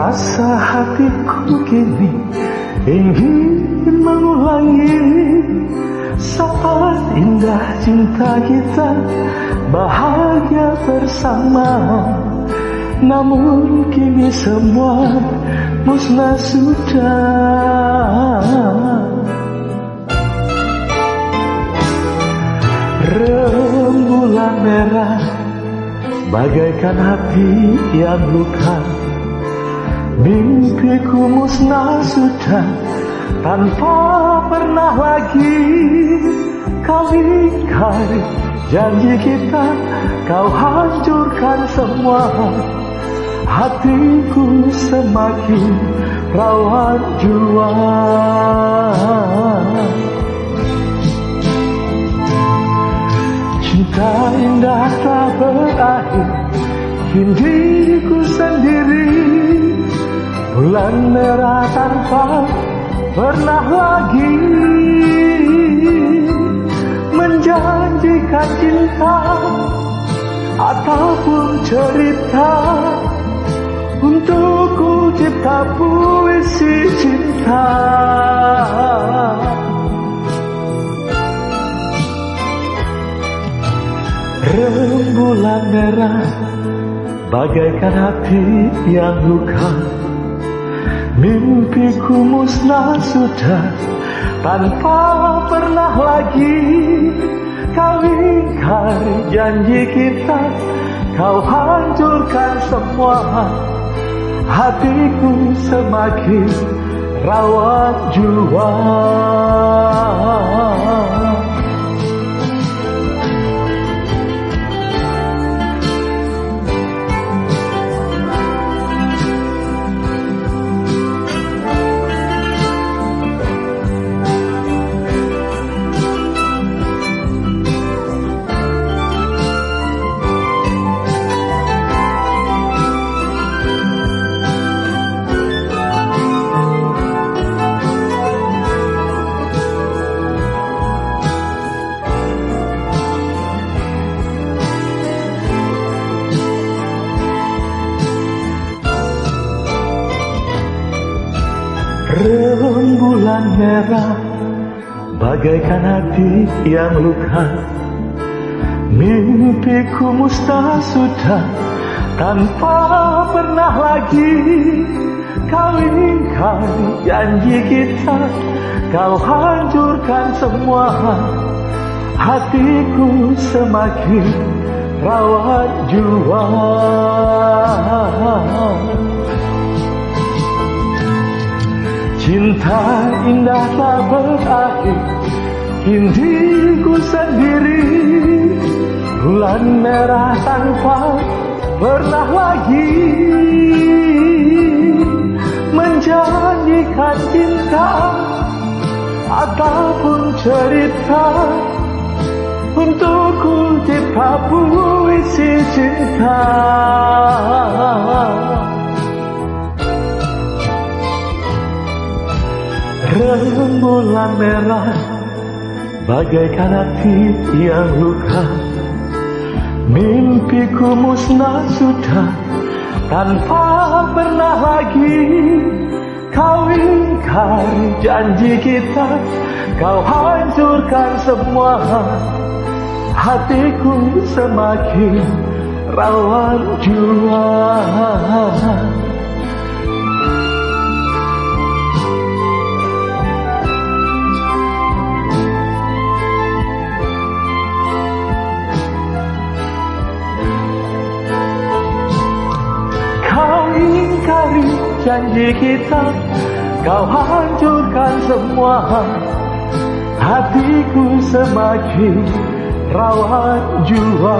Rasa hatiku kini ingin mengulangi saat indah cinta kita bahagia bersama. Namun kini semua musnah sudah. Rembulan merah bagaikan hati yang luka. Mimpiku musnah sudah, tanpa pernah lagi kau ingkar janji kita. Kau hancurkan semua, hatiku semakin rawan jua. Cinta indah tak berakhir, kini ku sendiri. Bulan merah tanpa pernah lagi menjanjikan cinta ataupun cerita. Untukku cipta puisi cinta. Rembulan merah bagaikan hati yang luka. Mimpiku musnah sudah, tanpa pernah lagi kau ingkar janji kita. Kau hancurkan semua, hatiku semakin rawan jua. Rembulan merah bagaikan hati yang luka. Mimpiku musnah sudah, tanpa pernah lagi kau ingkar janji kita. Kau hancurkan semua, hatiku semakin rawan jua. Cinta indah tak berakhir, kini ku sendiri. Bulan merah tanpa pernah lagi menjanjikan cinta ataupun cerita. Untukku cipta puisi cinta. Rembulan merah bagaikan hati yang luka. Mimpiku musnah sudah, tanpa pernah lagi kau ingkar janji kita. Kau hancurkan semua, hatiku semakin rawan jua. Ingkari janji kita, kau hancurkan semua, hatiku semakin rawan jua.